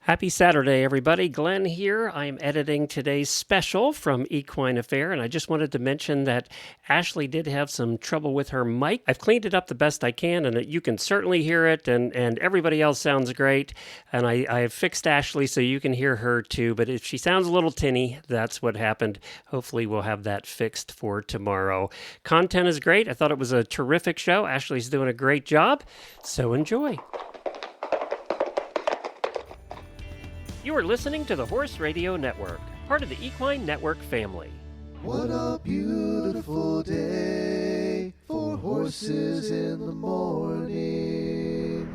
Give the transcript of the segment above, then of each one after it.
Happy Saturday, everybody. Glenn here. I'm editing today's special from Equine Affaire, and I just wanted to mention that Ashley did have some trouble with her mic. I've cleaned it up the best I can, and you can certainly hear it, and everybody else sounds great. And I have fixed Ashley so you can hear her too, but if she sounds a little tinny, that's what happened. Hopefully we'll have that fixed for tomorrow. Content is great. I thought it was a terrific show. Ashley's doing a great job, so enjoy. You are listening to the Horse Radio Network, part of the Equine Network family. What a beautiful day for horses in the morning.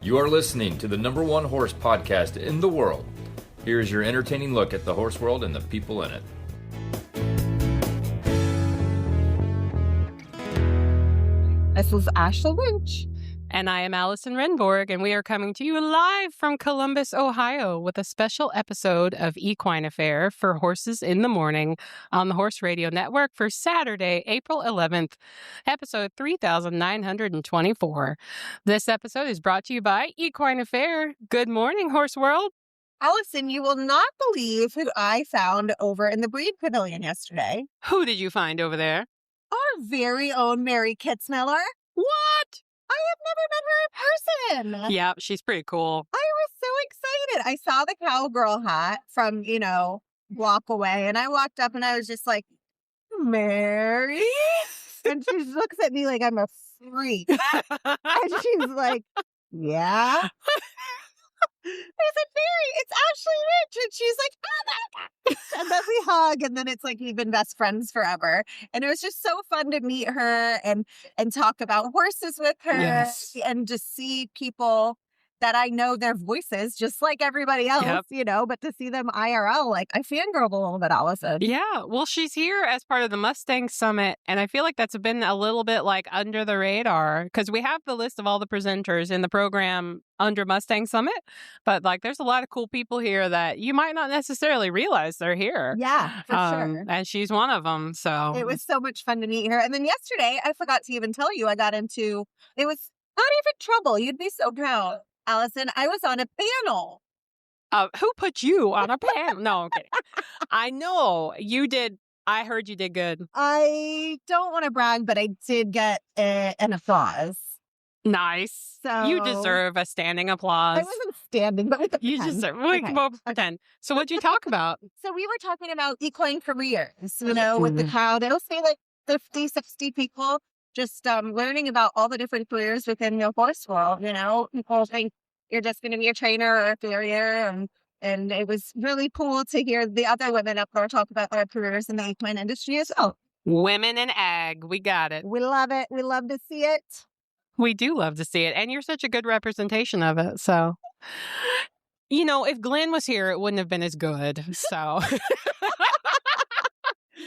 You are listening to the #1 horse podcast in the world. Here's your entertaining look at the horse world and the people in it. This is Ashley Lynch. And I am Allison Renborg, and we are coming to you live from Columbus, Ohio, with a special episode of Equine Affaire for Horses in the Morning on the Horse Radio Network for Saturday, April 11th, episode 3924. This episode is brought to you by Equine Affaire. Good morning, Horse World. Allison, you will not believe who I found over in the breed pavilion yesterday. Who did you find over there? Our very own Mary Kitzmiller. What? I have never met her in person. Yeah, she's pretty cool. I was so excited. I saw the cowgirl hat from, block away. And I walked up and I was just like, Mary? And she looks at me like I'm a freak. And she's like, yeah. I said, Mary, it's Ashley Rich. And she's like, oh my God. And then we hug. And then it's like we've been best friends forever. And it was just so fun to meet her and talk about horses with her. Yes. And just see people that I know their voices, just like everybody else, but to see them IRL, like I fangirled a little bit, Allison. Yeah, well, she's here as part of the Mustang Summit, and I feel like that's been a little bit like under the radar because we have the list of all the presenters in the program under Mustang Summit, but like there's a lot of cool people here that you might not necessarily realize they're here. Yeah, for sure. And she's one of them, so. It was so much fun to meet her. And then yesterday, I forgot to even tell you, it was not even trouble. You'd be so proud. Allison, I was on a panel. Who put you on a panel? No, I'm kidding. I know you did. I heard you did good. I don't want to brag, but I did get an applause. Nice. So you deserve a standing applause. I wasn't standing, but we could you pretend. deserve. We can both pretend. So what'd you talk about? So we were talking about equine careers, with the crowd. It'll say like 50, 60 people. Just learning about all the different careers within the horse world. People think you're just going to be a trainer or a farrier, and it was really cool to hear the other women up there talk about their careers in the equine industry as well. Women in ag, we got it. We love it. We love to see it. We do love to see it, and you're such a good representation of it. So, if Glenn was here, it wouldn't have been as good. So.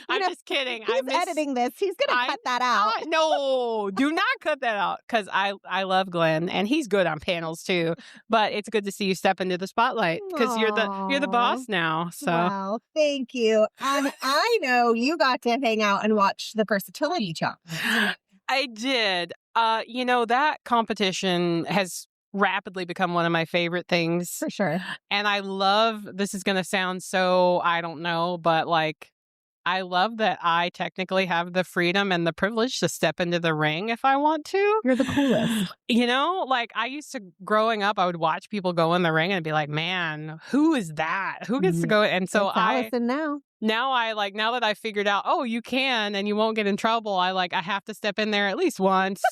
I'm just kidding. He's editing this. He's going to cut that out. No, do not cut that out because I love Glenn and he's good on panels too. But it's good to see you step into the spotlight because you're the boss now. So wow, thank you. And I know you got to hang out and watch the Versatility Chapter. I did. That competition has rapidly become one of my favorite things. For sure. And I love, this is going to sound so, I don't know, but like, I love that I technically have the freedom and the privilege to step into the ring if I want to. You're the coolest. I used to, growing up, I would watch people go in the ring and be like, man, who is that? Who gets to go? And so Allison now. Now that I figured out, you can and you won't get in trouble, I have to step in there at least once,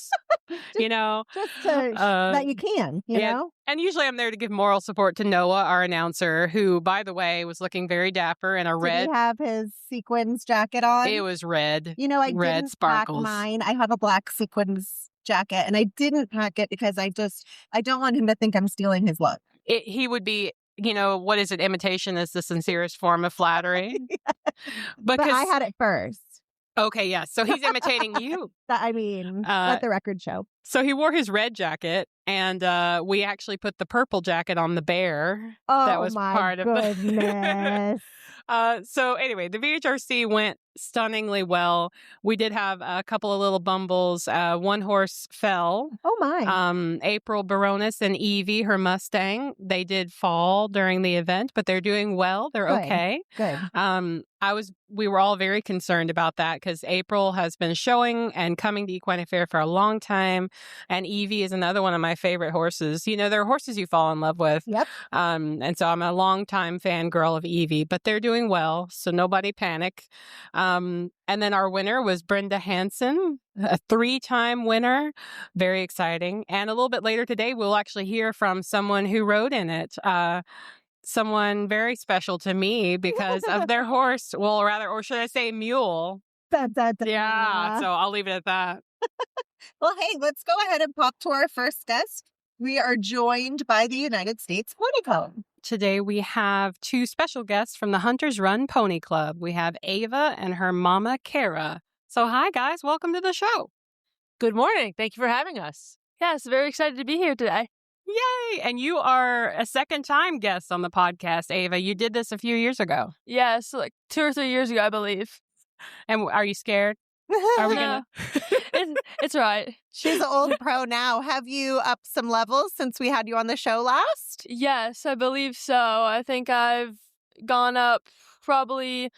Just to, that you can, know? And usually I'm there to give moral support to Noah, our announcer, who, by the way, was looking very dapper in a red. Did he have his sequins jacket on? It was red. I red didn't sparkles. pack mine. I have a black sequins jacket, and I didn't pack it because I don't want him to think I'm stealing his look. He would be... what is it? Imitation is the sincerest form of flattery. But I had it first. Okay, yes. So he's imitating you. Let the record show. So he wore his red jacket, and we actually put the purple jacket on the bear. Oh, that was my part goodness. So anyway, the VHRC went stunningly well. We did have a couple of little bumbles. One horse fell. Oh my. April Baronis and Evie, her Mustang, they did fall during the event, but they're doing well. They're Good. okay. Good. We were all very concerned about that because April has been showing and coming to Equine Affaire for a long time. And Evie is another one of my favorite horses. You know, they're horses you fall in love with. Yep. And so I'm a longtime fangirl of Evie, but they're doing well. So nobody panic. And then our winner was Brenda Hansen, a 3-time winner. Very exciting. And a little bit later today, we'll actually hear from someone who rode in it. Someone very special to me because of their horse. Well, rather, or should I say mule? Yeah, so I'll leave it at that. Well, hey, let's go ahead and pop to our first guest. We are joined by the United States Pony Club. Today we have 2 special guests from the Hunters Run Pony Club. We have Ava and her mama, Cara. So hi, guys. Welcome to the show. Good morning. Thank you for having us. Yes, very excited to be here today. Yay! And you are a second-time guest on the podcast, Ava. You did this a few years ago. Yes, like 2 or 3 years ago, I believe. And are you scared? Are we No. gonna? It's right. She's an old pro now. Have you upped some levels since we had you on the show last? Yes, I believe so. I think I've gone up probably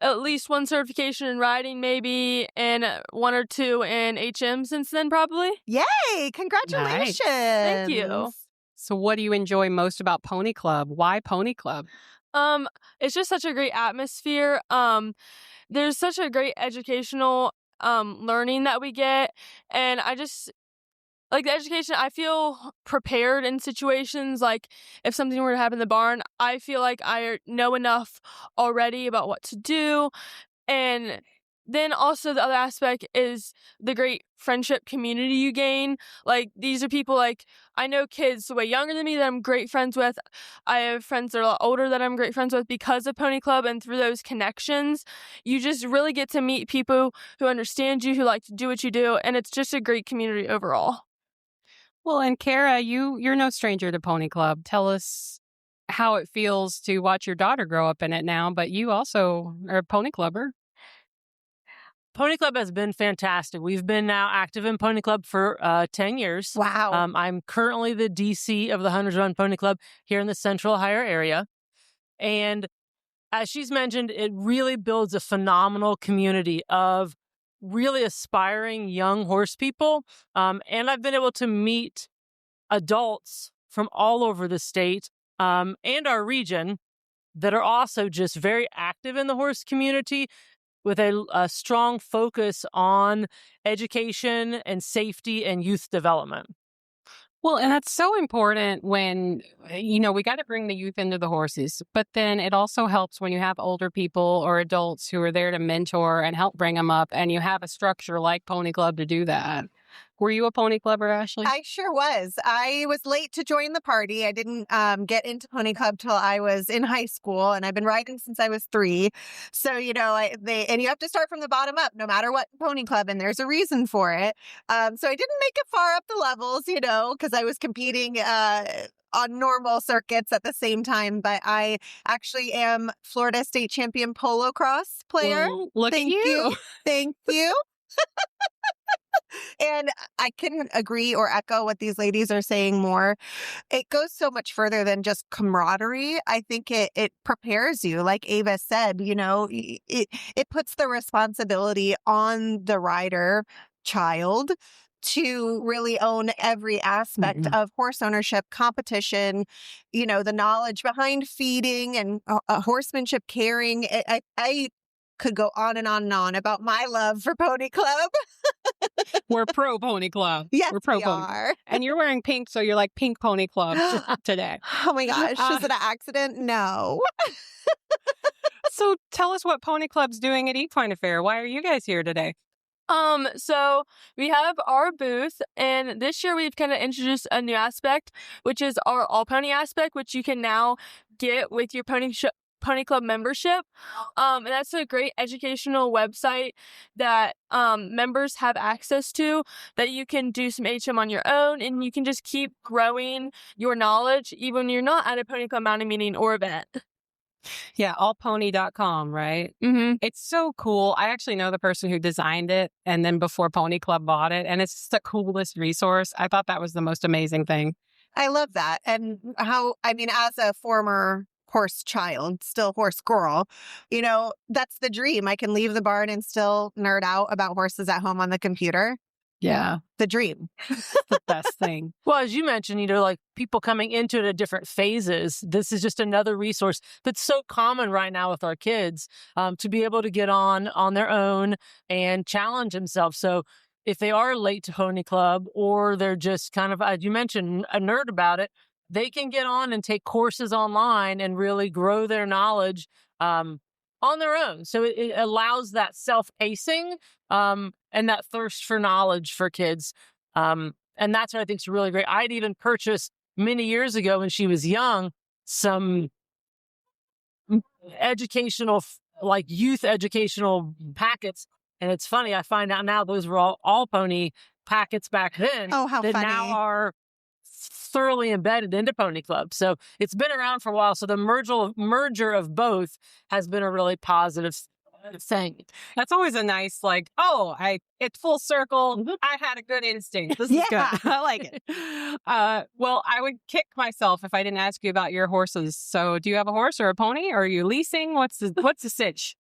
at least 1 certification in riding, maybe, and 1 or 2 in HM since then, probably. Yay! Congratulations. Thank you. So what do you enjoy most about Pony Club? Why Pony Club? It's just such a great atmosphere. There's such a great educational learning that we get, and I just like the education. I feel prepared in situations like if something were to happen in the barn, I feel like I know enough already about what to do. And then also the other aspect is the great friendship community you gain. Like these are people like I know kids way younger than me that I'm great friends with. I have friends that are a lot older that I'm great friends with because of Pony Club, and through those connections, you just really get to meet people who understand you, who like to do what you do, and it's just a great community overall. Well, and Cara, you're no stranger to Pony Club. Tell us how it feels to watch your daughter grow up in it now, but you also are a Pony Clubber. Pony Club has been fantastic. We've been now active in Pony Club for 10 years. Wow. I'm currently the DC of the Hunters Run Pony Club here in the Central Ohio area. And as she's mentioned, it really builds a phenomenal community of really aspiring young horse people. And I've been able to meet adults from all over the state and our region that are also just very active in the horse community, with a strong focus on education and safety and youth development. Well, and that's so important when, we got to bring the youth into the horses, but then it also helps when you have older people or adults who are there to mentor and help bring them up, and you have a structure like Pony Club to do that. Were you a Pony Clubber, Ashley? I sure was. I was late to join the party. I didn't get into Pony Club till I was in high school, and I've been riding since I was 3. So, and you have to start from the bottom up, no matter what Pony Club, and there's a reason for it. So I didn't make it far up the levels, because I was competing on normal circuits at the same time. But I actually am Florida State Champion polo cross player. Well, look Thank at you. Thank you. And I couldn't agree or echo what these ladies are saying more. It goes so much further than just camaraderie. I think it prepares you. Like Ava said, it puts the responsibility on the rider child to really own every aspect of horse ownership, competition, the knowledge behind feeding and horsemanship, caring. I could go on and on and on about my love for Pony Club. We're pro Pony Club. Yes, we're pro we Pony. are. And you're wearing pink, so you're like Pink Pony Club today. Oh my gosh, is it an accident? No. So tell us what Pony Club's doing at Equine Affaire. Why are you guys here today? So we have our booth, and this year we've kind of introduced a new aspect, which is our all pony aspect, which you can now get with your Pony Club membership. And that's a great educational website that members have access to, that you can do some HM on your own, and you can just keep growing your knowledge even when you're not at a Pony Club mounting meeting or event. Yeah, allpony.com, right? Mm-hmm. It's so cool. I actually know the person who designed it and then before Pony Club bought it. And it's just the coolest resource. I thought that was the most amazing thing. I love that. And as a former horse child, still horse girl, that's the dream. I can leave the barn and still nerd out about horses at home on the computer. Yeah. The dream. The best thing. Well, as you mentioned, like people coming into it at different phases. This is just another resource that's so common right now with our kids to be able to get on their own and challenge themselves. So if they are late to Pony Club or they're just kind of, as you mentioned, a nerd about it, they can get on and take courses online and really grow their knowledge on their own. So it allows that self-pacing and that thirst for knowledge for kids. And that's what I think is really great. I'd even purchased many years ago when she was young, some educational, like youth educational packets. And it's funny, I find out now those were all pony packets back then. Oh, how that funny. now are thoroughly embedded into Pony Club. So it's been around for a while. So the merger of both has been a really positive thing. That's always a nice, it's full circle. I had a good instinct. This is good. I like it. Well, I would kick myself if I didn't ask you about your horses. So do you have a horse or a pony? Or are you leasing? What's the sitch?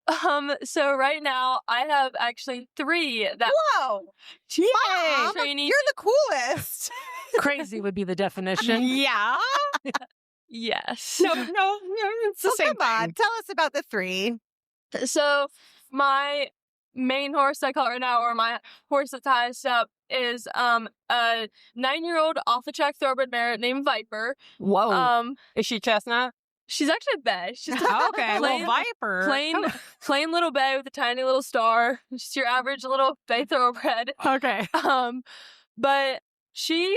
So right now I have actually 3 that Whoa. Mom, training. you're the coolest. Crazy would be the definition. Yeah. Yes. No, it's the Well, same come on. thing. Tell us about the 3. So my main horse I call it right now, or my horse that's highest up, is a 9-year-old off the track thoroughbred mare named Viper. Whoa. Is she chestnut? She's actually a bay. She's Okay, plain, well, Viper. plain little bay with a tiny little star. Just your average little bay thoroughbred. Okay. But she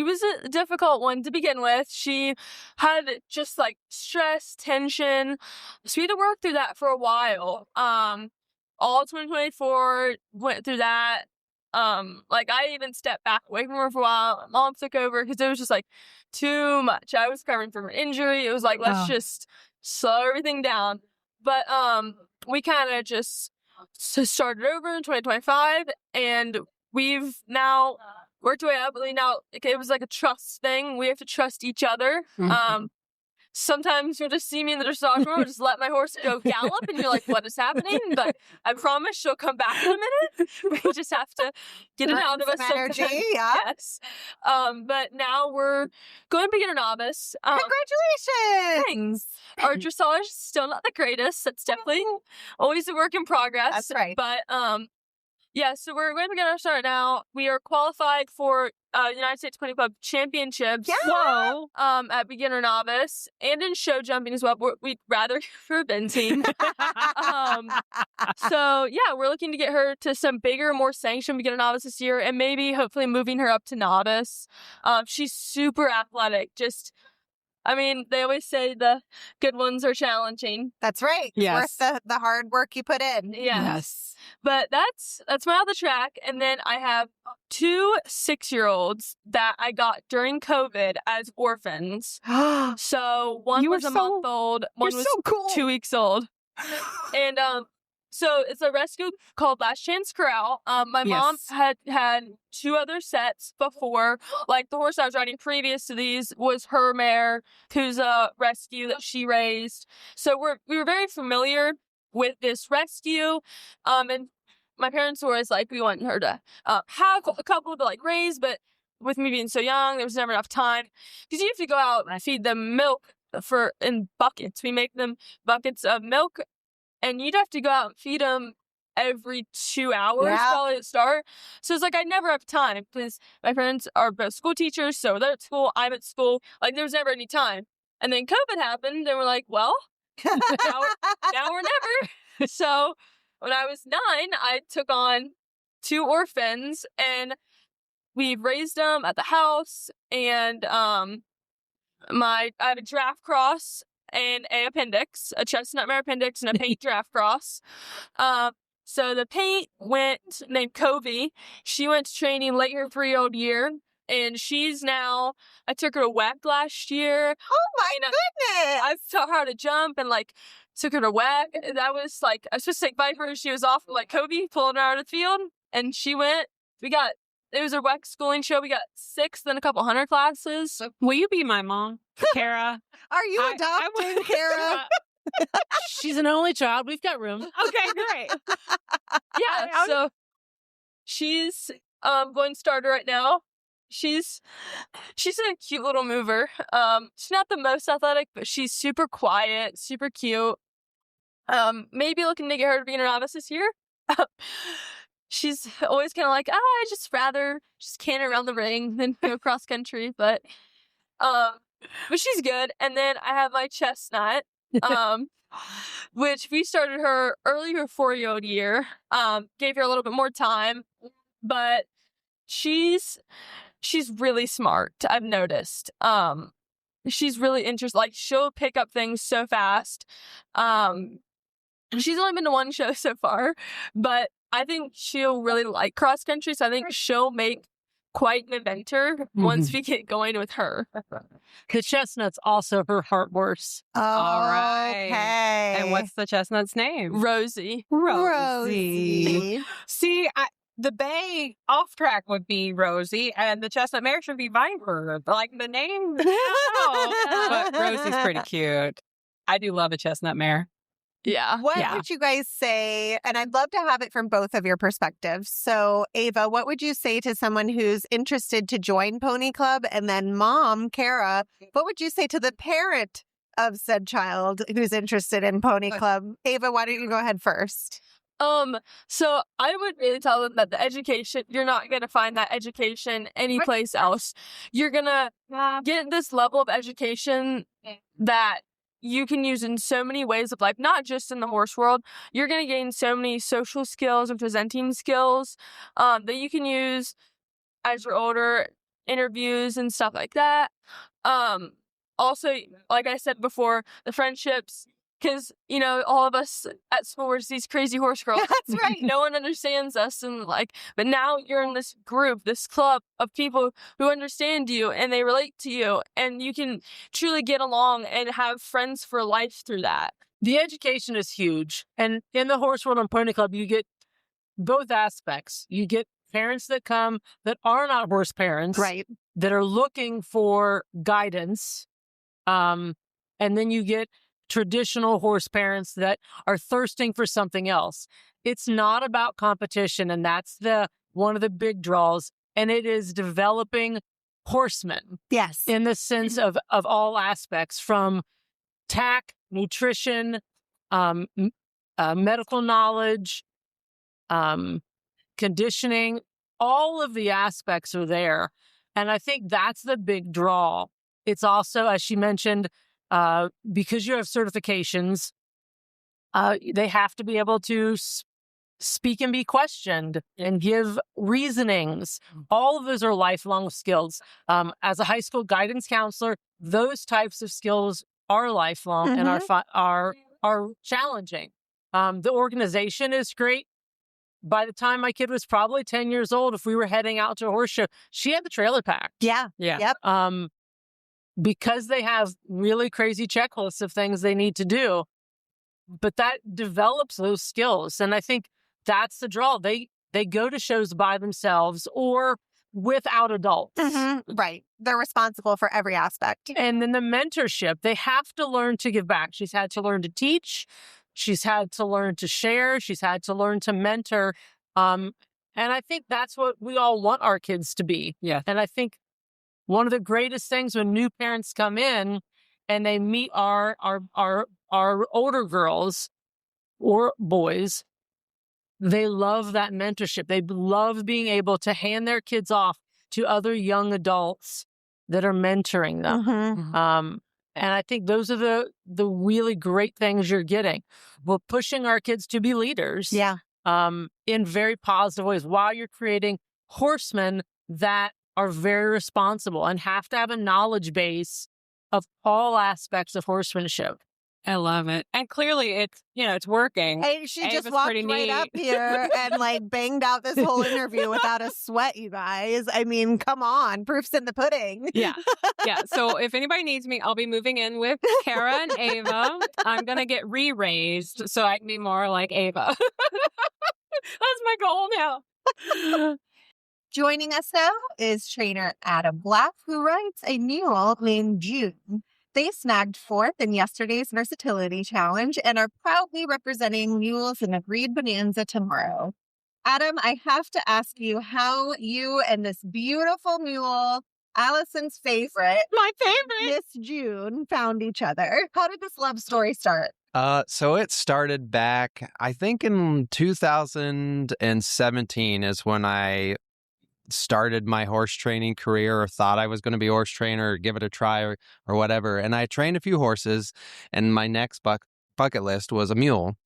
was a difficult one to begin with. She had just like stress, tension. So we had to work through that for a while. All 2024 went through that. I even stepped back away from her for a while. My mom took over because it was just like too much. I was recovering from an injury. It was like, let's just slow everything down. But we kind of just started over in 2025, and we've now worked our way up. Now it was like a trust thing. We have to trust each other. Mhm. Sometimes you'll just see me in the dressage room, just let my horse go gallop, and you're like, what is happening? But I promise she'll come back in a minute. We just have to get it out of us. Some energy, sometimes. yeah. Yes. But now we're going beginner novice. Congratulations! Thanks. Our dressage is still not the greatest. That's definitely always a work in progress. That's right. But yeah, so we're going to beginner start now. We are qualified for United States Pony Club Championships. Yeah. Whoa. At beginner novice and in show jumping as well. We'd rather for eventing. So yeah, we're looking to get her to some bigger, more sanctioned beginner novice this year, and maybe hopefully moving her up to novice. She's super athletic. They always say the good ones are challenging. That's right. Yes. It's worth the hard work you put in. Yes. But that's my out the track. And then I have 2 6-year-olds that I got during COVID as orphans. So one was a month old, one was so cool. 2 weeks old. And so it's a rescue called Last Chance Corral. My mom had 2 other sets before. Like the horse I was riding previous to these was her mare, who's a rescue that she raised. So we were very familiar with this rescue. And my parents were always like, we want her to have a couple to raise, but with me being so young, there was never enough time. Because you have to go out and feed them milk in buckets. We make them buckets of milk, and you'd have to go out and feed them every 2 hours probably to start. So it's I never have time because my parents are both school teachers, so they're at school, I'm at school. There was never any time. And then COVID happened, and we're like, well, now or never. So when I was 9, I took on 2 orphans, and we've raised them at the house. And I have a giraffe cross and a appendix, a chestnut mare appendix, and a paint giraffe cross. So the paint named Covey. She went to training late her 3-year-old year. And she's now, I took her to WEC last year. Oh my goodness. I taught her how to jump and like took her to WEC. That was like, I was supposed to take bike her. She was off like Kobe, pulling her out of the field. And she went, it was a WEC schooling show. We got 6th in a couple 100 classes. Will you be my mom, Cara? Are you adopting Cara? She's an only child. We've got room. Okay, great. Yeah, so she's going starter right now. She's a cute little mover. She's not the most athletic, but she's super quiet, super cute. Maybe looking to get her to be in a novice this year. She's always kind of like, I just rather just canter around the ring than go cross country, but she's good. And then I have my chestnut, which we started her early her 4-year-old year. Gave her a little bit more time, but she's really smart. I've noticed. She's really interested. Like, she'll pick up things so fast. She's only been to one show so far, but I think she'll really like cross country. So I think she'll make quite an adventure once we get going with her. The chestnut's also her heart horse. Oh, All right. okay. And what's the chestnut's name? Rosie. Rosie? See, the bay off track would be Rosie, and the chestnut mare should be Viper. Like the name, but Rosie's pretty cute. I do love a chestnut mare. Yeah. What Yeah. would you guys say? And I'd love to have it from both of your perspectives. So, Ava, what would you say to someone who's interested to join Pony Club? And then Mom, Cara, what would you say to the parent of said child who's interested in Pony Club? Ava, why don't you go ahead first? So I would really tell them that the education, you're not going to find that education anyplace else. You're going to get this level of education that you can use in so many ways of life, not just in the horse world. You're going to gain so many social skills and presenting skills that you can use as you're older, interviews and stuff like that. Also, like I said before, the friendships, because, you know, all of us at school were these crazy horse girls. That's right. No one understands us. And but now you're in this group, this club of people who understand you and they relate to you. And you can truly get along and have friends for life through that. The education is huge. And in the Horse World and Pony Club, you get both aspects. You get parents that come that are not horse parents. Right. That are looking for guidance. And then you get traditional horse parents that are thirsting for something else. It's not about competition, and that's one of the big draws. And it is developing horsemen. Yes. In the sense of all aspects, from tack, nutrition, medical knowledge, conditioning. All of the aspects are there. And I think that's the big draw. It's also, as she mentioned, because you have certifications, they have to be able to speak and be questioned and give reasonings. All of those are lifelong skills. As a high school guidance counselor, those types of skills are lifelong and are challenging. The organization is great. By the time my kid was probably 10 years old, if we were heading out to a horse show, she had the trailer packed. Yeah. Yeah. Yep. Because they have really crazy checklists of things they need to do. But that develops those skills. And I think that's the draw. They go to shows by themselves or without adults. Right. They're responsible for every aspect. And then the mentorship, they have to learn to give back. She's had to learn to teach. She's had to learn to share. She's had to learn to mentor. And I think that's what we all want our kids to be. Yeah. And I think one of the greatest things when new parents come in and they meet our older girls or boys, they love that mentorship. They love being able to hand their kids off to other young adults that are mentoring them. And I think those are the really great things you're getting. We're pushing our kids to be leaders. Yeah. In very positive ways while you're creating horsemen that are very responsible and have to have a knowledge base of all aspects of horsemanship. I love it. And clearly it's working. Hey, she just Ava's walked pretty right neat. up here and like banged out this whole interview without a sweat, you guys. I mean, come on. Proof's in the pudding. Yeah. Yeah. So if anybody needs me, I'll be moving in with Cara and Ava. I'm going to get re-raised so I can be more like Ava. That's my goal now. Joining us now is trainer Adam Black, who rides a mule named June. They snagged fourth in yesterday's Versatility Challenge and are proudly representing mules in a breed Bonanza tomorrow. Adam, I have to ask you how you and this beautiful mule, Allison's favorite, My favorite. Miss June, found each other. How did this love story start? So it started back, I think in 2017 is when I started my horse training career, or thought I was going to be a horse trainer or give it a try or whatever. And I trained a few horses, and my next bucket list was a mule.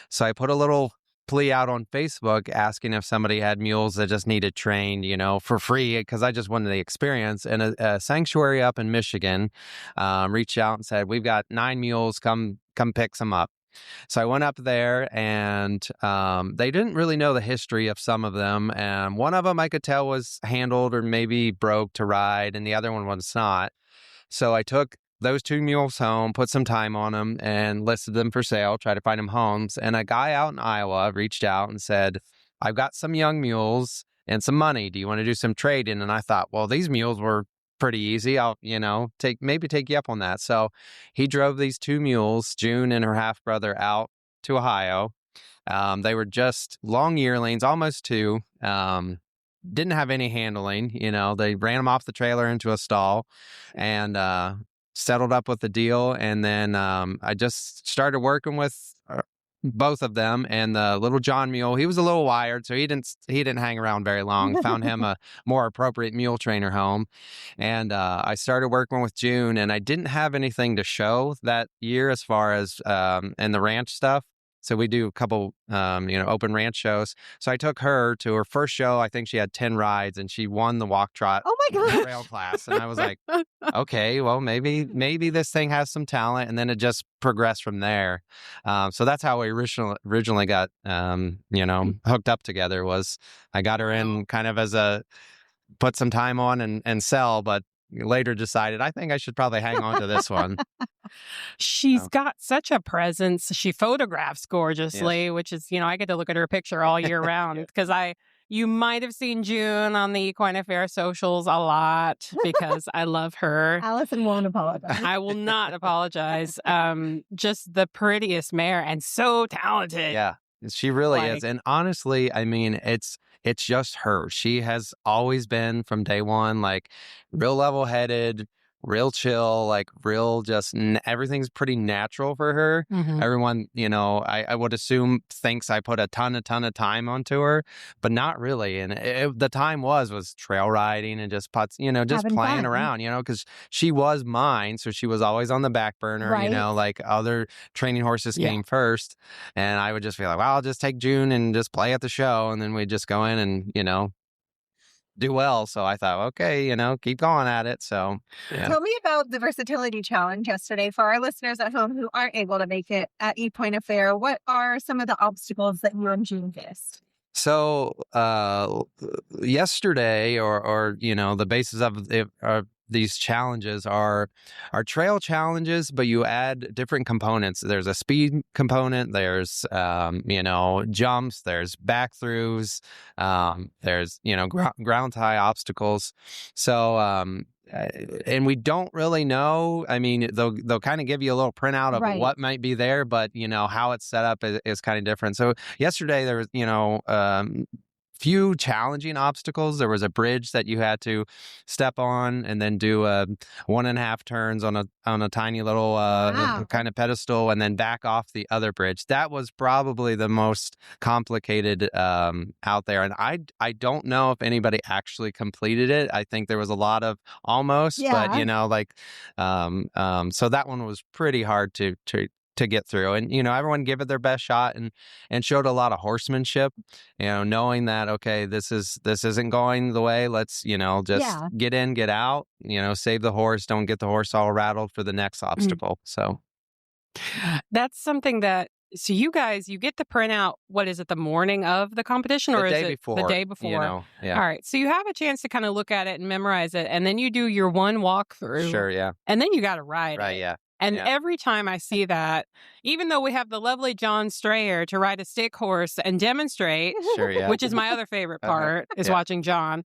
So I put a little plea out on Facebook asking if somebody had mules that just needed trained, for free, because I just wanted the experience. And a sanctuary up in Michigan reached out and said, "We've got 9 mules, come pick some up." So I went up there, and they didn't really know the history of some of them. And one of them I could tell was handled or maybe broke to ride, and the other one was not. So I took those 2 mules home, put some time on them, and listed them for sale, tried to find them homes. And a guy out in Iowa reached out and said, "I've got some young mules and some money. Do you want to do some trading?" And I thought, well, these mules were pretty easy. I'll, take you up on that. So he drove these 2 mules, June and her half brother, out to Ohio. They were just long yearlings, almost 2. Didn't have any handling. They ran them off the trailer into a stall and settled up with the deal. And then I just started working with both of them, and the little John mule, he was a little wired, so he didn't hang around very long. Found him a more appropriate mule trainer home, and I started working with June, and I didn't have anything to show that year as far as in the ranch stuff. So we do a couple, open ranch shows. So I took her to her first show. I think she had 10 rides, and she won the walk trot Oh my God. trail class. And I was like, okay, well, maybe this thing has some talent. And then it just progressed from there. So that's how we originally got, hooked up together. Was I got her in kind of as put some time on and sell, but later decided I think I should probably hang on to this one. She's got such a presence. She photographs gorgeously, which is, I get to look at her picture all year round because you might have seen June on the Equine Affaire socials a lot because I love her. Allison won't apologize. I will not apologize. Just the prettiest mare and so talented. Yeah, she really is. And honestly, I mean, it's just her. She has always been from day one, like real level-headed, real chill, like real just everything's pretty natural for her. Mhm. Everyone, I would assume thinks I put a ton of time onto her, but not really. And the time was trail riding and just just Having playing fun. around, because she was mine. So she was always on the back burner, Right. like other training horses Yeah. came first. And I would just be like, well, I'll just take June and just play at the show. And then we'd just go in and, do well. So I thought, okay, keep going at it. So yeah. Tell me about the Versatility Challenge yesterday for our listeners at home who aren't able to make it at Equine Affaire. What are some of the obstacles that you and June faced? So yesterday, or the basis of these challenges are trail challenges, but you add different components. There's a speed component. There's jumps. There's back throughs. There's ground tie obstacles. So and we don't really know. I mean, they'll kind of give you a little printout of Right. what might be there, but how it's set up is kind of different. So yesterday there was few challenging obstacles. There was a bridge that you had to step on and then do 1.5 turns on a tiny little Wow. kind of pedestal, and then back off the other bridge. That was probably the most complicated out there, and I don't know if anybody actually completed it. I think there was a lot of almost, but so that one was pretty hard to get through. And everyone gave it their best shot and showed a lot of horsemanship, knowing that, okay, this isn't going the way, let's just get in, get out, save the horse, don't get the horse all rattled for the next obstacle. So That's something that, so you guys, you get the printout, what is it, the morning of the competition, or The is day it before, the day before? You know, yeah. All right. So you have a chance to kind of look at it and memorize it, and then you do your one walkthrough. Sure, yeah. And then you got to ride Right, it. yeah. And Yeah. every time I see that, even though we have the lovely John Strayer to ride a stick horse and demonstrate, Sure, yeah. which is my other favorite part, is Yeah. watching John.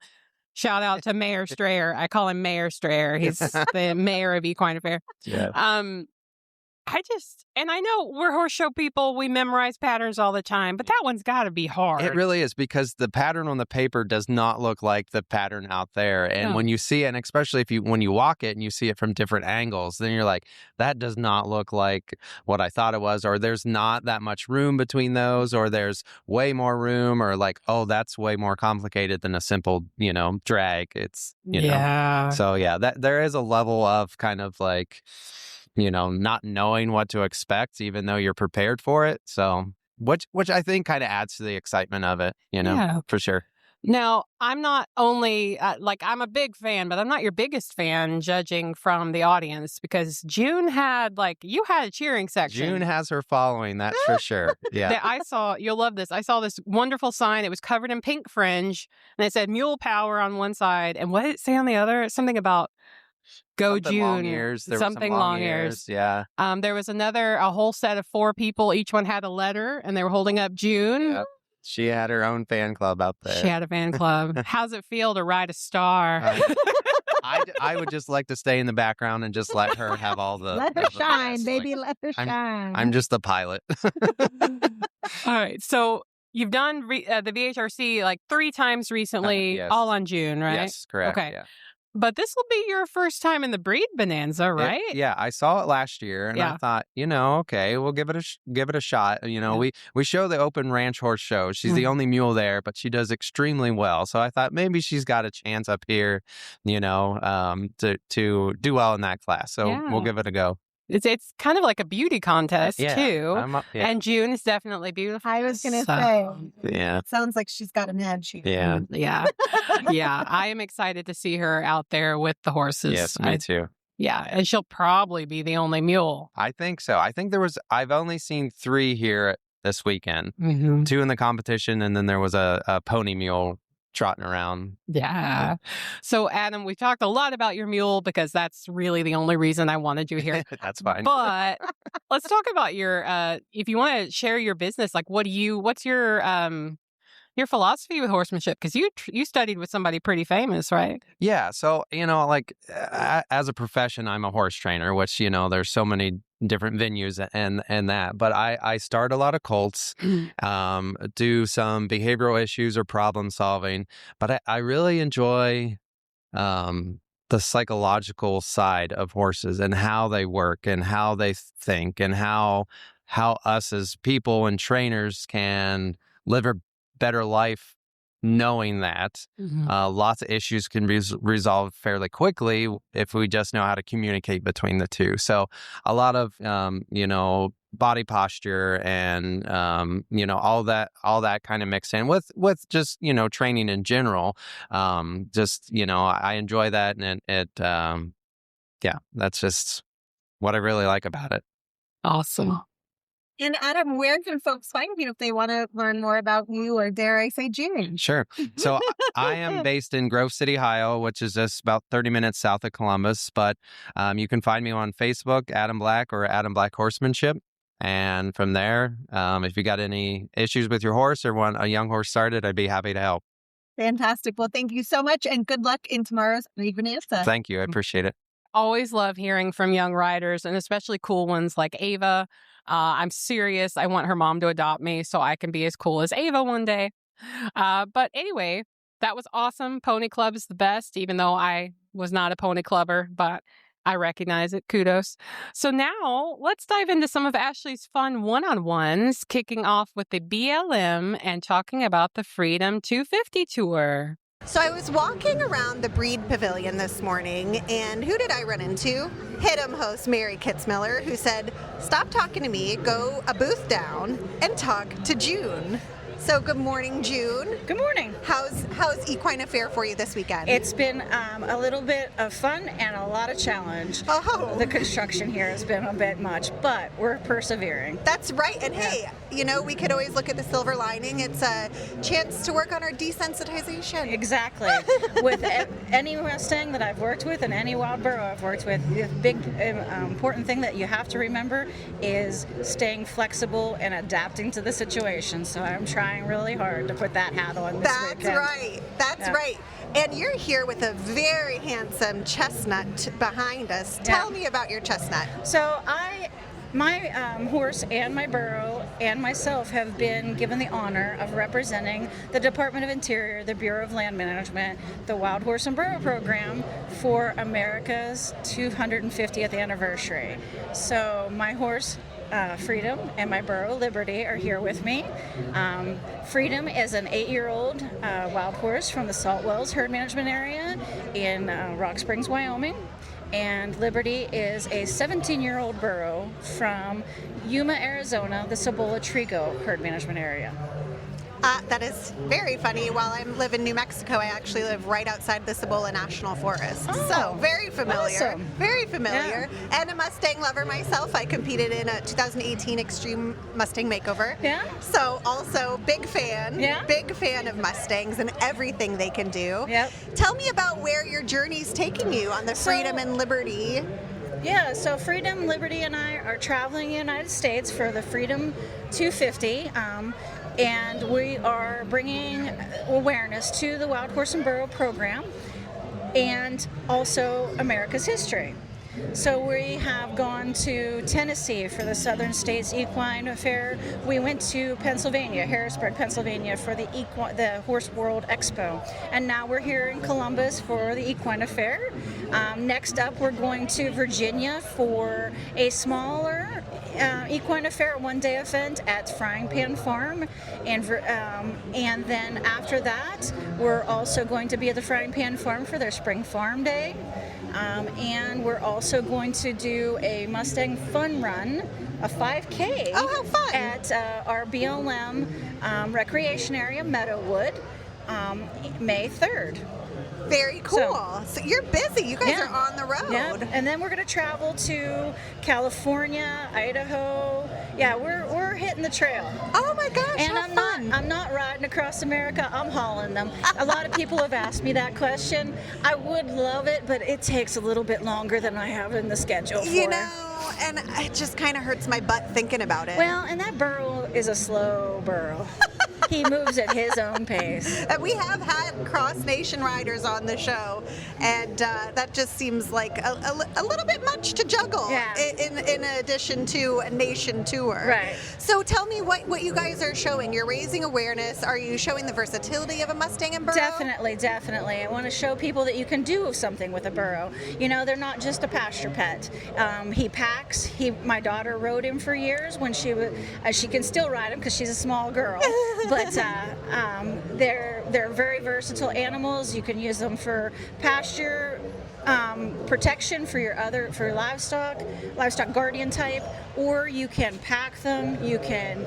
Shout out to Mayor Strayer. I call him Mayor Strayer. He's the mayor of Equine Affaire. Yeah. And I know we're horse show people. We memorize patterns all the time, but that one's got to be hard. It really is, because the pattern on the paper does not look like the pattern out there. And No. when you see it, and especially when you walk it and you see it from different angles, then you're like, that does not look like what I thought it was, or there's not that much room between those, or there's way more room, or like, oh, that's way more complicated than a simple, drag. It's, yeah. So yeah, that there is a level of kind of like, not knowing what to expect, even though you're prepared for it. So, which I think kind of adds to the excitement of it, Yeah. for sure. Now, I'm not only, I'm a big fan, but I'm not your biggest fan judging from the audience, because June had, you had a cheering section. June has her following, that's for sure. Yeah. That I saw, you'll love this. I saw this wonderful sign. It was covered in pink fringe, and it said Mule Power on one side. And what did it say on the other? Something about Go Something June. long ears. There were Something some long ears. Yeah. There was a whole set of 4 people. Each one had a letter, and they were holding up June. Yep. She had her own fan club out there. She had a fan club. How's it feel to ride a star? I would just like to stay in the background and just let her have all the. Let her the shine, best. baby. Let her shine. I'm just the pilot. All right. So you've done the VHRC 3 times recently, yes. all on June, right? Yes, correct. Okay. Yeah. But this will be your first time in the breed Bonanza, right? Yeah, I saw it last year, and Yeah. I thought, okay, we'll give it a shot. We show the Open Ranch Horse Show. She's the only mule there, but she does extremely well. So I thought maybe she's got a chance up here, to do well in that class. So we'll give it a go. It's kind of like a beauty contest Yeah, too. yeah. And June is definitely beautiful. I was going to say, Yeah. sounds like she's got an edge. Yeah. Yeah. Yeah. I am excited to see her out there with the horses. Yes, me too. Yeah. And she'll probably be the only mule. I think so. I think I've only seen 3 here this weekend. Mm-hmm. 2 in the competition, and then there was a pony mule trotting around. Yeah. So, Adam, we talked a lot about your mule because that's really the only reason I wanted you here. That's fine. But let's talk about your, if you want to share your business, what's your philosophy with horsemanship? Because you studied with somebody pretty famous, right? Yeah. So, as a profession, I'm a horse trainer, which, there's so many different venues and that. But I start a lot of colts, do some behavioral issues or problem solving. But I really enjoy the psychological side of horses and how they work and how they think and how us as people and trainers can live a better life knowing that. Lots of issues can be resolved fairly quickly if we just know how to communicate between the two. So a lot of, body posture and, all that kind of mixed in with just, training in general. I enjoy that. And that's just what I really like about it. Awesome. And Adam, where can folks find you if they want to learn more about you, or dare I say June? Sure. So I am based in Grove City, Ohio, which is just about 30 minutes south of Columbus. But you can find me on Facebook, Adam Black, or Adam Black Horsemanship. And from there, if you got any issues with your horse or want a young horse started, I'd be happy to help. Fantastic. Well, thank you so much, and good luck in tomorrow's Bonanza. Thank you. I appreciate it. Always love hearing from young riders, and especially cool ones like Ava. I'm serious. I want her mom to adopt me so I can be as cool as Ava one day. But anyway, that was awesome. Pony Club is the best, even though I was not a pony clubber, but I recognize it. Kudos. So now let's dive into some of Ashley's fun one-on-ones, kicking off with the BLM and talking about the Freedom 250 tour. So I was walking around the breed pavilion this morning, and who did I run into? Hit-em host Mary Kitzmiller, who said, "Stop talking to me, go a booth down and talk to June." So good morning, June. Good morning. How's Equine Affair for you this weekend? It's been a little bit of fun and a lot of challenge. Oh. The construction here has been a bit much, but we're persevering. That's right. And hey, we could always look at the silver lining. It's a chance to work on our desensitization. Exactly. With any Mustang that I've worked with and any wild burro I've worked with, the big important thing that you have to remember is staying flexible and adapting to the situation. So I'm trying really hard to put that hat on this weekend. That's right. And you're here with a very handsome chestnut behind us. Tell me about your chestnut. So my horse and my burro and myself have been given the honor of representing the Department of Interior, the Bureau of Land Management, the Wild Horse and Burro Program for America's 250th anniversary. So my horse, Freedom, and my burro, Liberty, are here with me. Freedom is an 8-year-old wild horse from the Salt Wells Herd Management Area in Rock Springs, Wyoming. And Liberty is a 17-year-old burro from Yuma, Arizona, the Cibola Trigo Herd Management Area. That is very funny. While I live in New Mexico, I actually live right outside the Cibola National Forest. Oh, so very familiar. Awesome. Very familiar. Yeah. And a Mustang lover myself. I competed in a 2018 Extreme Mustang Makeover. Yeah. So also big fan. Yeah. Big fan of Mustangs and everything they can do. Yep. Tell me about where your journey's taking you on the Freedom and Liberty. Yeah, so Freedom, Liberty, and I are traveling the United States for the Freedom 250. And we are bringing awareness to the Wild Horse and Burro program and also America's history. So we have gone to Tennessee for the Southern States Equine Affair. We went to Pennsylvania, Harrisburg, Pennsylvania for the Horse World Expo. And now we're here in Columbus for the Equine Affair. Next up, we're going to Virginia for a smaller Equine Affair, one-day event at Frying Pan Farm. And then after that, we're also going to be at the Frying Pan Farm for their Spring Farm Day. And we're also going to do a Mustang fun run, a 5K. Oh, how fun! At our BLM recreation area, Meadowwood, May 3rd. Very cool. So you're busy. You guys are on the road. Yeah. And then we're going to travel to California, Idaho. Yeah, we're hitting the trail. Oh my gosh! And how I'm not riding across America. I'm hauling them. A lot of people have asked me that question. I would love it, but it takes a little bit longer than I have in the schedule for. And it just kind of hurts my butt thinking about it. Well, and that burro is a slow burro. He moves at his own pace. And we have had cross-nation riders on the show, and that just seems like a little bit much to juggle in addition to a nation tour. Right. So tell me what you guys are showing. You're raising awareness. Are you showing the versatility of a Mustang and burro? Definitely. I want to show people that you can do something with a burro. They're not just a pasture pet. He packs. My daughter rode him for years when she can still ride him because she's a small girl. But they're very versatile animals. You can use them for pasture protection for your livestock guardian type, or you can pack them, you can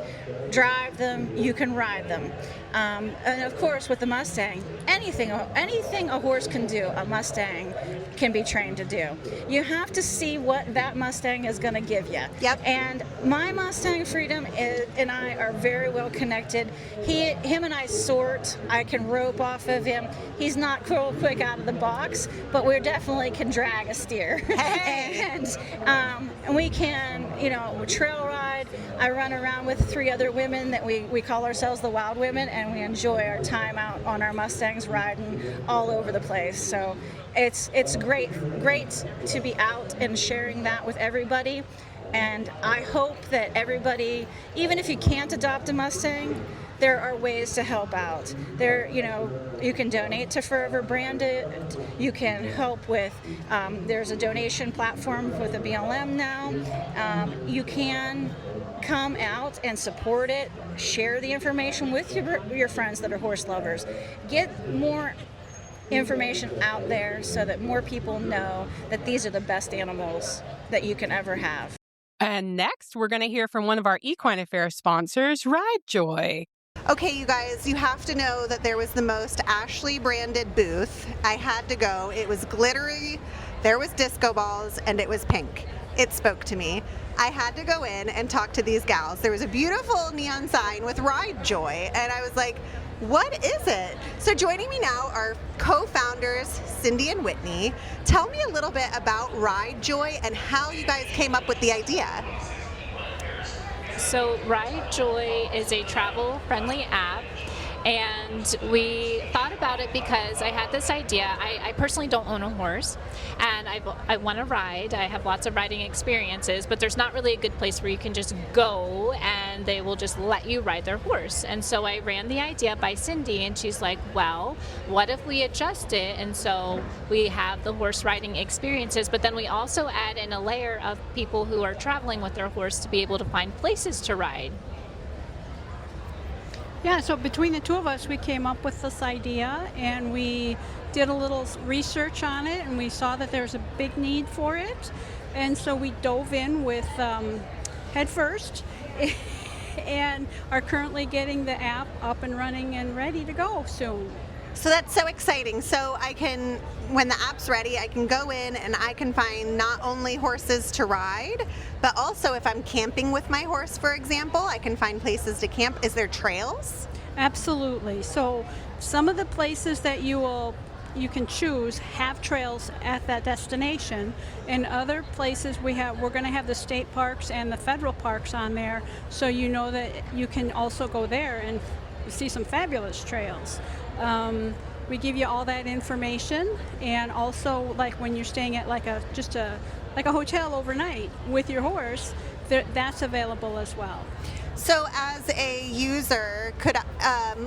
drive them, you can ride them. And of course, with the Mustang, anything a horse can do, a Mustang can be trained to do. You have to see what that Mustang is going to give you. Yep. And my Mustang Freedom and I are very well connected. Him and I sort. I can rope off of him. He's not real quick out of the box, but we definitely can drag a steer. Hey. And we can, trail ride. I run around with 3 other women that we call ourselves the Wild Women, and we enjoy our time out on our Mustangs riding all over the place. So it's great to be out and sharing that with everybody. And I hope that everybody, even if you can't adopt a Mustang, there are ways to help out. You can donate to Forever Branded. You can help with, there's a donation platform with the BLM now. You can come out and support it, share the information with your friends that are horse lovers. Get more information out there so that more people know that these are the best animals that you can ever have. And next, we're going to hear from one of our Equine Affair sponsors, Ride Joy. Okay, you guys, you have to know that there was the most Ashley branded booth. I had to go. It was glittery, there was disco balls, and it was pink. It spoke to me. I had to go in and talk to these gals. There was a beautiful neon sign with Ride Joy, and I was like, what is it? So joining me now are co-founders Cindy and Whitney. Tell me a little bit about Ride Joy and how you guys came up with the idea. So Ride Joy is a travel-friendly app, and we thought about it because I had this idea. I personally don't own a horse, and I want to ride. I have lots of riding experiences, but there's not really a good place where you can just go and they will just let you ride their horse. And so I ran the idea by Cindy, and she's like, well, what if we adjust it? And so we have the horse riding experiences, but then we also add in a layer of people who are traveling with their horse to be able to find places to ride. Yeah, so between the two of us, we came up with this idea, and we did a little research on it, and we saw that there's a big need for it. And so we dove in with head first and are currently getting the app up and running and ready to go soon. So that's so exciting. So I can, when the app's ready, I can go in and I can find not only horses to ride, but also if I'm camping with my horse, for example, I can find places to camp. Is there trails? Absolutely. So some of the places that you can choose have trails at that destination, and other places we're going to have the state parks and the federal parks on there, so you know that you can also go there and see some fabulous trails. We give you all that information, and also like when you're staying at like a hotel overnight with your horse, that's available as well. So as a user, could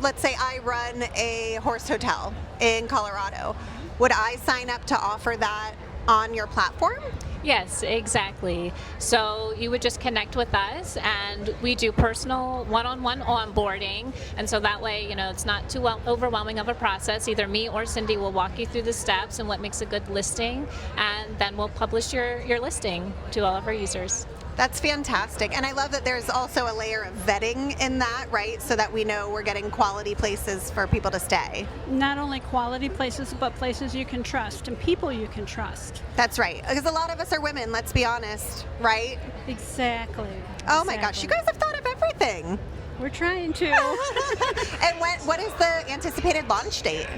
let's say I run a horse hotel in Colorado, would I sign up to offer that on your platform? Yes, exactly. So you would just connect with us, and we do personal one-on-one onboarding, and so that way, it's not too overwhelming of a process. Either me or Cindy will walk you through the steps and what makes a good listing, and then we'll publish your listing to all of our users. That's fantastic. And I love that there's also a layer of vetting in that, right? So that we know we're getting quality places for people to stay. Not only quality places, but places you can trust and people you can trust. That's right. Because a lot of us are women, let's be honest, right? Exactly. Oh my gosh, you guys have thought of everything. We're trying to. And what is the anticipated launch date?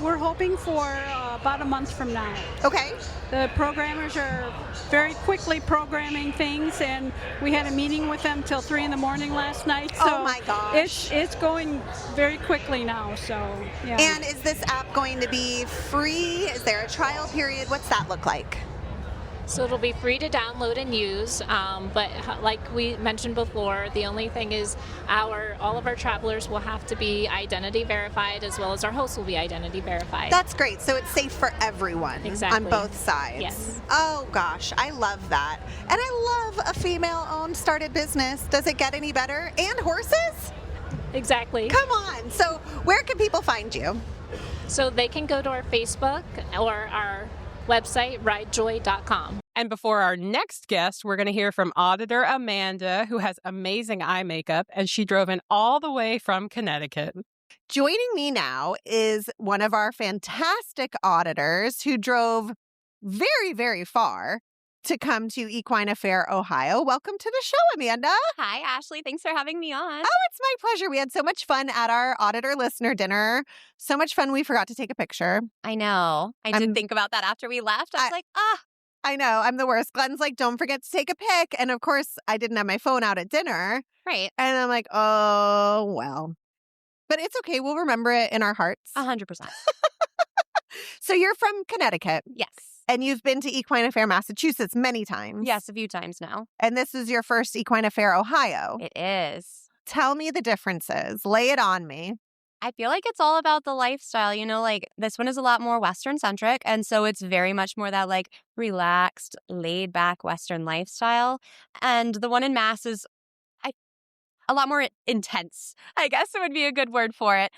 We're hoping for about a month from now. Okay. The programmers are very quickly programming things, and we had a meeting with them till 3 a.m. last night. So oh my gosh. It's going very quickly now, so yeah. And is this app going to be free? Is there a trial period? What's that look like? So it'll be free to download and use, but like we mentioned before, the only thing is all of our travelers will have to be identity verified, as well as our hosts will be identity verified. That's great. So it's safe for everyone. Exactly. On both sides. Yes. Oh gosh, I love that. And I love a female-owned started business. Does it get any better? And horses? Exactly. Come on. So where can people find you? So they can go to our Facebook or our website, ridejoy.com. And before our next guest, we're going to hear from Auditor Amanda, who has amazing eye makeup, and she drove in all the way from Connecticut. Joining me now is one of our fantastic auditors who drove very, very far to come to Equine Affaire Ohio. Welcome to the show, Amanda. Hi, Ashley. Thanks for having me on. Oh, it's my pleasure. We had so much fun at our auditor listener dinner. So much fun we forgot to take a picture. I know. I did think about that after we left. I was like, I know. I'm the worst. Glenn's like, don't forget to take a pic. And of course, I didn't have my phone out at dinner. Right. And I'm like, oh, well. But it's okay. We'll remember it in our hearts. 100%. So you're from Connecticut. Yes. And you've been to Equine Affaire, Massachusetts many times. Yes, a few times now. And this is your first Equine Affaire Ohio. It is. Tell me the differences. Lay it on me. I feel like it's all about the lifestyle. This one is a lot more Western centric. And so it's very much more that relaxed, laid back Western lifestyle. And the one in Mass is a lot more intense, I guess it would be a good word for it.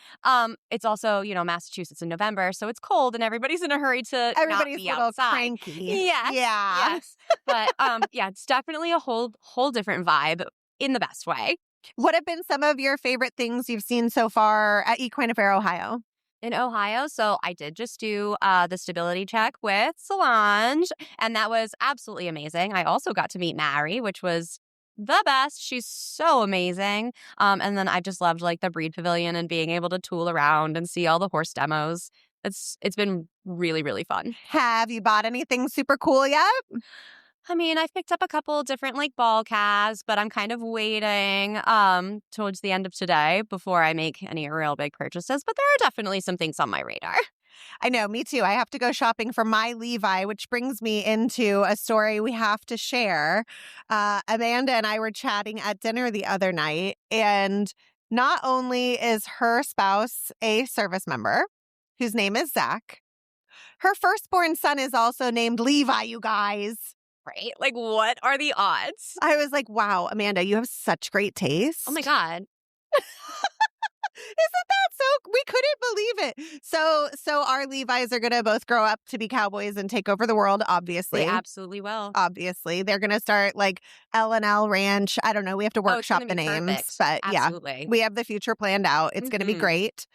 It's also, Massachusetts in November, so it's cold and everybody's in a hurry to not be outside. Cranky. Yes. Yeah. Yes. But it's definitely a whole different vibe in the best way. What have been some of your favorite things you've seen so far at Equine Affaire Ohio? In Ohio, so I did just do the stability check with Solange, and that was absolutely amazing. I also got to meet Mary, which was the best. She's so amazing. And then I just loved like the breed pavilion and being able to tool around and see all the horse demos. It's been really, really fun. Have you bought anything super cool yet? I mean, I've picked up a couple different like ball calves, but I'm kind of waiting towards the end of today before I make any real big purchases. But there are definitely some things on my radar. I know, me too. I have to go shopping for my Levi, which brings me into a story we have to share. Amanda and I were chatting at dinner the other night, and not only is her spouse a service member, whose name is Zach, her firstborn son is also named Levi, you guys. Right? Like, what are the odds? I was like, wow, Amanda, you have such great taste. Oh my God. Isn't that so? We couldn't believe it. So our Levi's are going to both grow up to be cowboys and take over the world, obviously. They absolutely will. Obviously. They're going to start like L&L Ranch. I don't know. We have to workshop the names. Perfect. But absolutely. Yeah, we have the future planned out. It's going to be great.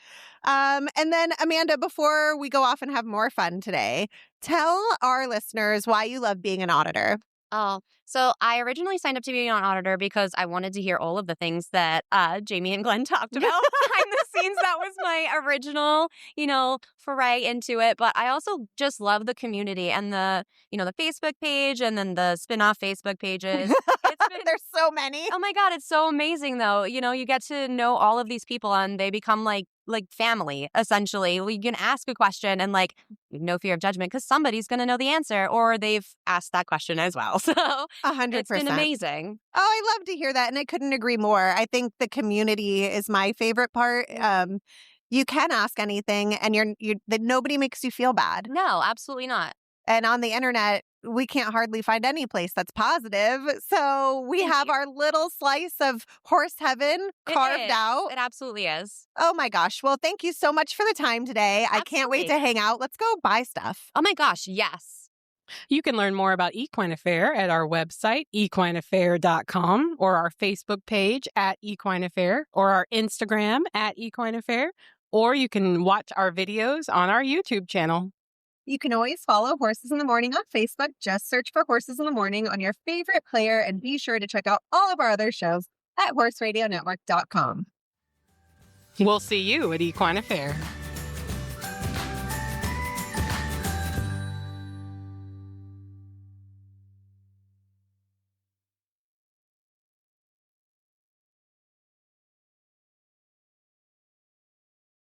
And then, Amanda, before we go off and have more fun today, tell our listeners why you love being an auditor. Oh, so I originally signed up to be an auditor because I wanted to hear all of the things that Jamie and Glenn talked about behind the scenes. That was my original, foray into it. But I also just love the community and the Facebook page and then the spin-off Facebook pages. There's so many. Oh my God, it's so amazing though. You get to know all of these people and they become like family, essentially. You can ask a question and no fear of judgment because somebody's going to know the answer or they've asked that question as well. So 100%. It's been amazing. Oh, I love to hear that. And I couldn't agree more. I think the community is my favorite part. You can ask anything and nobody makes you feel bad. No, absolutely not. And on the internet, we can't hardly find any place that's positive. So we have our little slice of horse heaven carved out. It absolutely is. Oh my gosh. Well, thank you so much for the time today. Absolutely. I can't wait to hang out. Let's go buy stuff. Oh my gosh, yes. You can learn more about Equine Affaire at our website, equineaffaire.com, or our Facebook page at Equine Affaire, or our Instagram at Equine Affaire, or you can watch our videos on our YouTube channel. You can always follow Horses in the Morning on Facebook. Just search for Horses in the Morning on your favorite player and be sure to check out all of our other shows at horseradionetwork.com. We'll see you at Equine Affaire.